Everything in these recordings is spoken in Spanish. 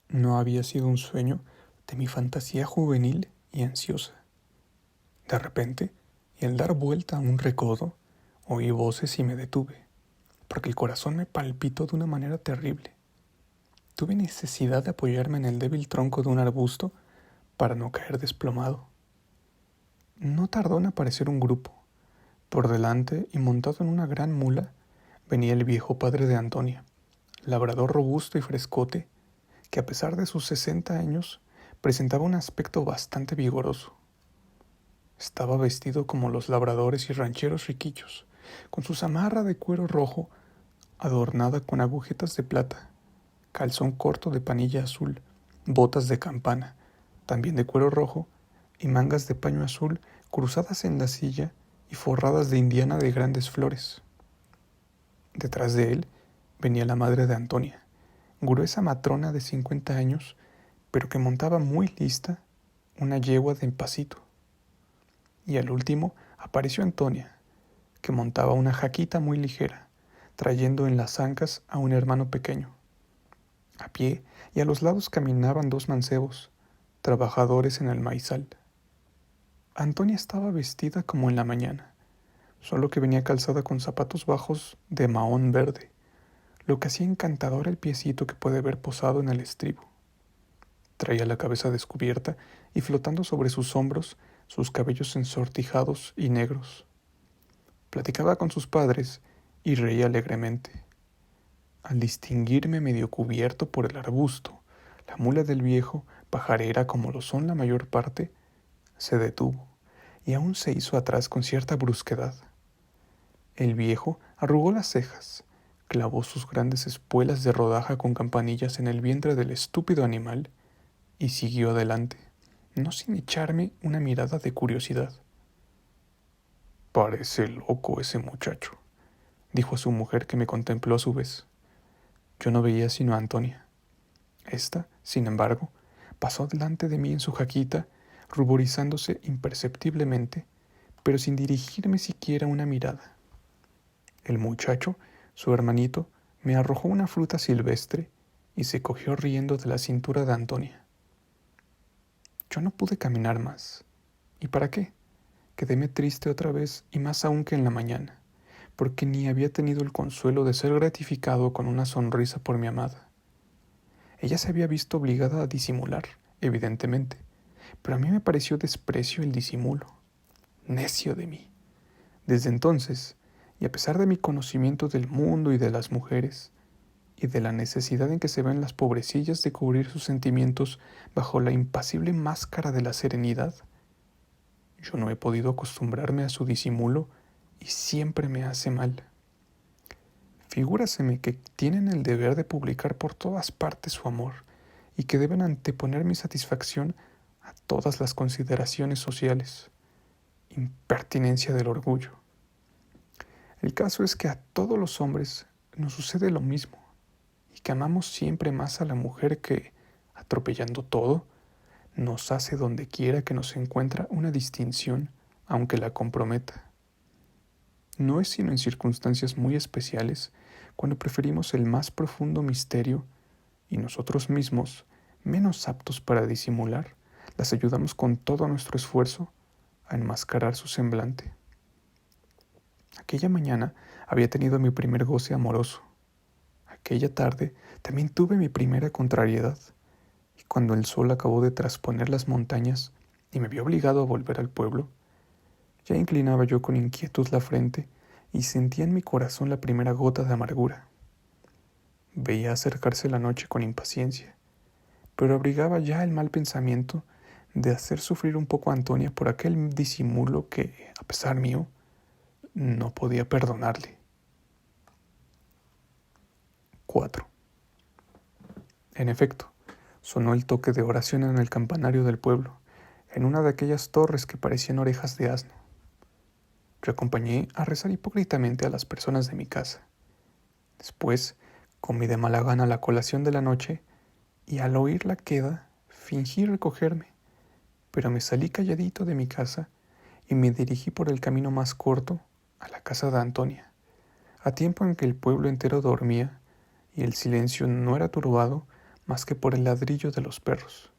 No había sido un sueño de mi fantasía juvenil y ansiosa. De repente, y al dar vuelta a un recodo, oí voces y me detuve, porque el corazón me palpitó de una manera terrible. Tuve necesidad de apoyarme en el débil tronco de un arbusto para no caer desplomado. No tardó en aparecer un grupo. Por delante y montado en una gran mula, venía el viejo padre de Antonia, labrador robusto y frescote, que a pesar de sus 60 años, presentaba un aspecto bastante vigoroso. Estaba vestido como los labradores y rancheros riquillos, con su zamarra de cuero rojo adornada con agujetas de plata, calzón corto de panilla azul, botas de campana, también de cuero rojo, y mangas de paño azul cruzadas en la silla y forradas de indiana de grandes flores. Detrás de él venía la madre de Antonia, gruesa matrona de 50 años, pero que montaba muy lista una yegua de pasito. Y al último apareció Antonia, que montaba una jaquita muy ligera, trayendo en las ancas a un hermano pequeño. A pie y a los lados caminaban dos mancebos, trabajadores en el maizal. Antonia estaba vestida como en la mañana, solo que venía calzada con zapatos bajos de mahón verde, lo que hacía encantador el piecito que puede ver posado en el estribo. Traía la cabeza descubierta y flotando sobre sus hombros sus cabellos ensortijados y negros. Platicaba con sus padres y reía alegremente. Al distinguirme medio cubierto por el arbusto, la mula del viejo, pajarera como lo son la mayor parte, se detuvo y aún se hizo atrás con cierta brusquedad. El viejo arrugó las cejas, clavó sus grandes espuelas de rodaja con campanillas en el vientre del estúpido animal y siguió adelante, no sin echarme una mirada de curiosidad. «Parece loco ese muchacho», dijo a su mujer, que me contempló a su vez. Yo no veía sino a Antonia. Esta, sin embargo, pasó delante de mí en su jaquita, ruborizándose imperceptiblemente, pero sin dirigirme siquiera una mirada. El muchacho, su hermanito, me arrojó una fruta silvestre y se cogió riendo de la cintura de Antonia. Yo no pude caminar más. ¿Y para qué? Quedéme triste otra vez, y más aún que en la mañana, porque ni había tenido el consuelo de ser gratificado con una sonrisa por mi amada. Ella se había visto obligada a disimular, evidentemente, pero a mí me pareció desprecio el disimulo. Necio de mí. Desde entonces, y a pesar de mi conocimiento del mundo y de las mujeres, y de la necesidad en que se ven las pobrecillas de cubrir sus sentimientos bajo la impasible máscara de la serenidad, yo no he podido acostumbrarme a su disimulo y siempre me hace mal. Figúraseme que tienen el deber de publicar por todas partes su amor y que deben anteponer mi satisfacción a todas las consideraciones sociales. Impertinencia del orgullo. El caso es que a todos los hombres nos sucede lo mismo y que amamos siempre más a la mujer que, atropellando todo, nos hace donde quiera que nos encuentra una distinción, aunque la comprometa. No es sino en circunstancias muy especiales cuando preferimos el más profundo misterio y nosotros mismos, menos aptos para disimular, las ayudamos con todo nuestro esfuerzo a enmascarar su semblante. Aquella mañana había tenido mi primer goce amoroso. Aquella tarde también tuve mi primera contrariedad, y cuando el sol acabó de trasponer las montañas y me vio obligado a volver al pueblo, ya inclinaba yo con inquietud la frente y sentía en mi corazón la primera gota de amargura. Veía acercarse la noche con impaciencia, pero abrigaba ya el mal pensamiento de hacer sufrir un poco a Antonia por aquel disimulo que, a pesar mío, no podía perdonarle. 4. En efecto, sonó el toque de oración en el campanario del pueblo, en una de aquellas torres que parecían orejas de asno. Yo acompañé a rezar hipócritamente a las personas de mi casa. Después comí de mala gana la colación de la noche y al oír la queda fingí recogerme, pero me salí calladito de mi casa y me dirigí por el camino más corto a la casa de Antonia, a tiempo en que el pueblo entero dormía y el silencio no era turbado más que por el ladrillo de los perros.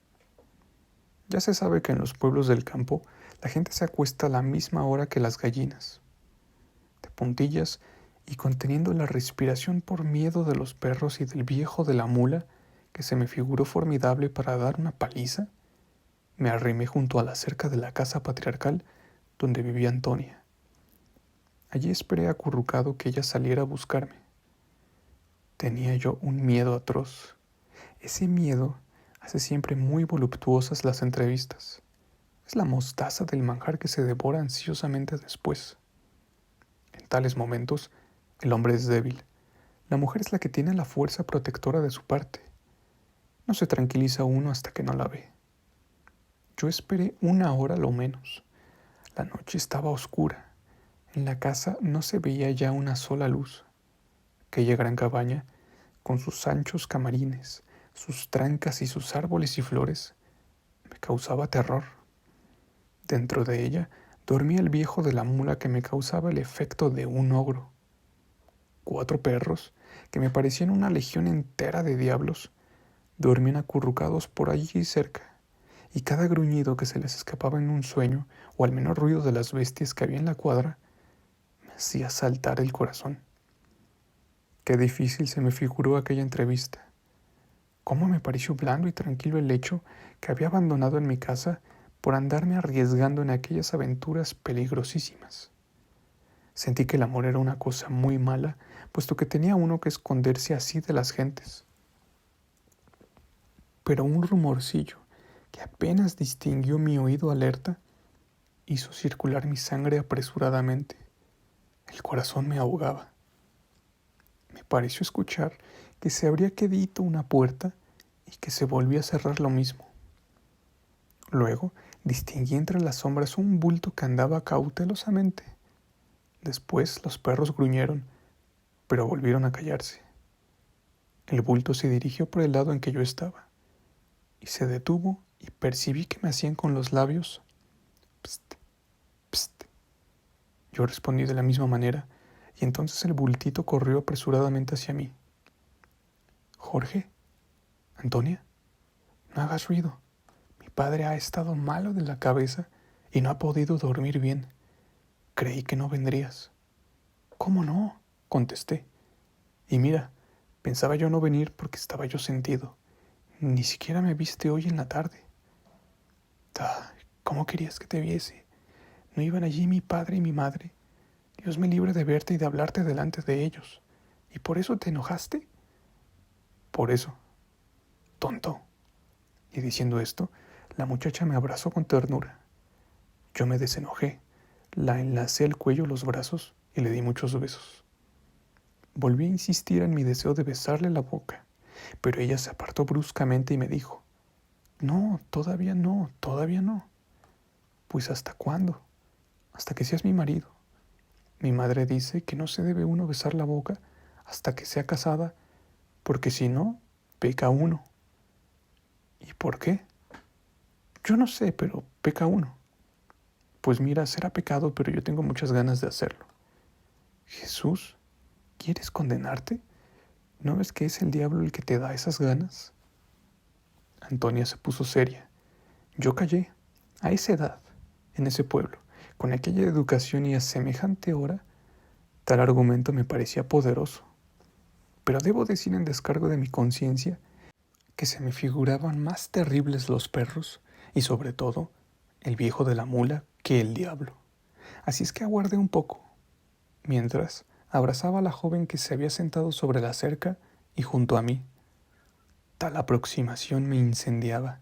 Ya se sabe que en los pueblos del campo la gente se acuesta a la misma hora que las gallinas, de puntillas y conteniendo la respiración por miedo de los perros y del viejo de la mula, que se me figuró formidable para dar una paliza, me arrimé junto a la cerca de la casa patriarcal donde vivía Antonia. Allí esperé acurrucado que ella saliera a buscarme. Tenía yo un miedo atroz. Ese miedo hace siempre muy voluptuosas las entrevistas. Es la mostaza del manjar que se devora ansiosamente después. En tales momentos, el hombre es débil. La mujer es la que tiene la fuerza protectora de su parte. No se tranquiliza uno hasta que no la ve. Yo esperé 1 hora lo menos. La noche estaba oscura. En la casa no se veía ya una sola luz. Aquella gran cabaña, con sus anchos camarines, sus trancas y sus árboles y flores, me causaba terror. Dentro de ella dormía el viejo de la mula que me causaba el efecto de un ogro. 4 perros, que me parecían una legión entera de diablos, dormían acurrucados por allí cerca, y cada gruñido que se les escapaba en un sueño, o al menor ruido de las bestias que había en la cuadra, me hacía saltar el corazón. Qué difícil se me figuró aquella entrevista. Cómo me pareció blando y tranquilo el hecho que había abandonado en mi casa por andarme arriesgando en aquellas aventuras peligrosísimas. Sentí que el amor era una cosa muy mala, puesto que tenía uno que esconderse así de las gentes. Pero un rumorcillo que apenas distinguió mi oído alerta hizo circular mi sangre apresuradamente. El corazón me ahogaba. Me pareció escuchar que se abría quedito una puerta y que se volvía a cerrar lo mismo. Luego distinguí entre las sombras un bulto que andaba cautelosamente. Después los perros gruñeron, pero volvieron a callarse. El bulto se dirigió por el lado en que yo estaba, y se detuvo y percibí que me hacían con los labios «pst, pst». Yo respondí de la misma manera, y entonces el bultito corrió apresuradamente hacia mí. «Jorge, Antonia, no hagas ruido. Mi padre ha estado malo de la cabeza y no ha podido dormir bien. Creí que no vendrías». «¿Cómo no?», contesté. «Y mira, pensaba yo no venir porque estaba yo sentido. Ni siquiera me viste hoy en la tarde». «¿Cómo querías que te viese? ¿No iban allí mi padre y mi madre? Dios me libre de verte y de hablarte delante de ellos. ¿Y por eso te enojaste?». «Por eso». «Tonto». Y diciendo esto, la muchacha me abrazó con ternura. Yo me desenojé, la enlacé al cuello los brazos y le di muchos besos. Volví a insistir en mi deseo de besarle la boca, pero ella se apartó bruscamente y me dijo: «No, todavía no, todavía no». «¿Pues hasta cuándo?». «Hasta que seas mi marido. Mi madre dice que no se debe uno besar la boca hasta que sea casada, porque si no, peca uno». «¿Y por qué?». «Yo no sé, pero peca uno». «Pues mira, será pecado, pero yo tengo muchas ganas de hacerlo». «Jesús, ¿quieres condenarte? ¿No ves que es el diablo el que te da esas ganas?». Antonia se puso seria. Yo callé. A esa edad, en ese pueblo, con aquella educación y a semejante hora, tal argumento me parecía poderoso. Pero debo decir en descargo de mi conciencia que se me figuraban más terribles los perros y sobre todo el viejo de la mula que el diablo. Así es que aguardé un poco, mientras abrazaba a la joven que se había sentado sobre la cerca y junto a mí. Tal aproximación me incendiaba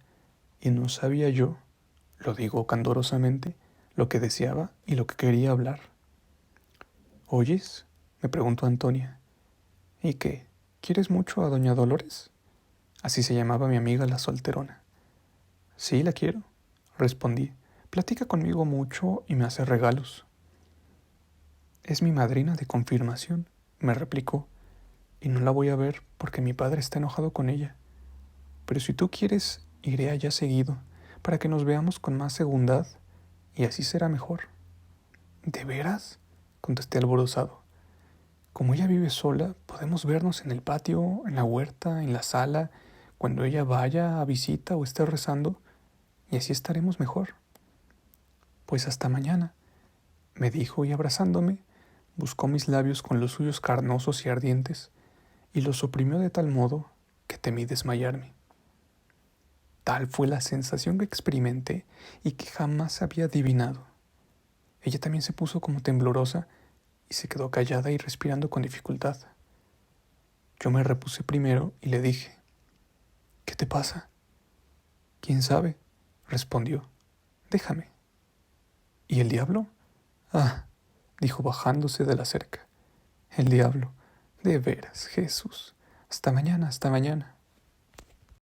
y no sabía yo, lo digo candorosamente, lo que deseaba y lo que quería hablar. «¿Oyes?», me preguntó Antonia. «¿Y qué? ¿Quieres mucho a doña Dolores?». Así se llamaba mi amiga la solterona. «Sí, la quiero», respondí. «Platica conmigo mucho y me hace regalos». «Es mi madrina de confirmación», me replicó, «y no la voy a ver porque mi padre está enojado con ella. Pero si tú quieres, iré allá seguido, para que nos veamos con más segundad, y así será mejor». «¿De veras?», contesté alborozado. «Como ella vive sola, podemos vernos en el patio, en la huerta, en la sala, cuando ella vaya a visita o esté rezando, y así estaremos mejor. Pues hasta mañana, me dijo, y abrazándome, buscó mis labios con los suyos carnosos y ardientes, y los oprimió de tal modo que temí desmayarme. Tal fue la sensación que experimenté y que jamás había adivinado. Ella también se puso como temblorosa y se quedó callada y respirando con dificultad. Yo me repuse primero y le dije: «¿Qué te pasa?». «¿Quién sabe?», respondió. «Déjame». «¿Y el diablo?». «Ah», dijo bajándose de la cerca. «El diablo. De veras, Jesús. Hasta mañana, hasta mañana».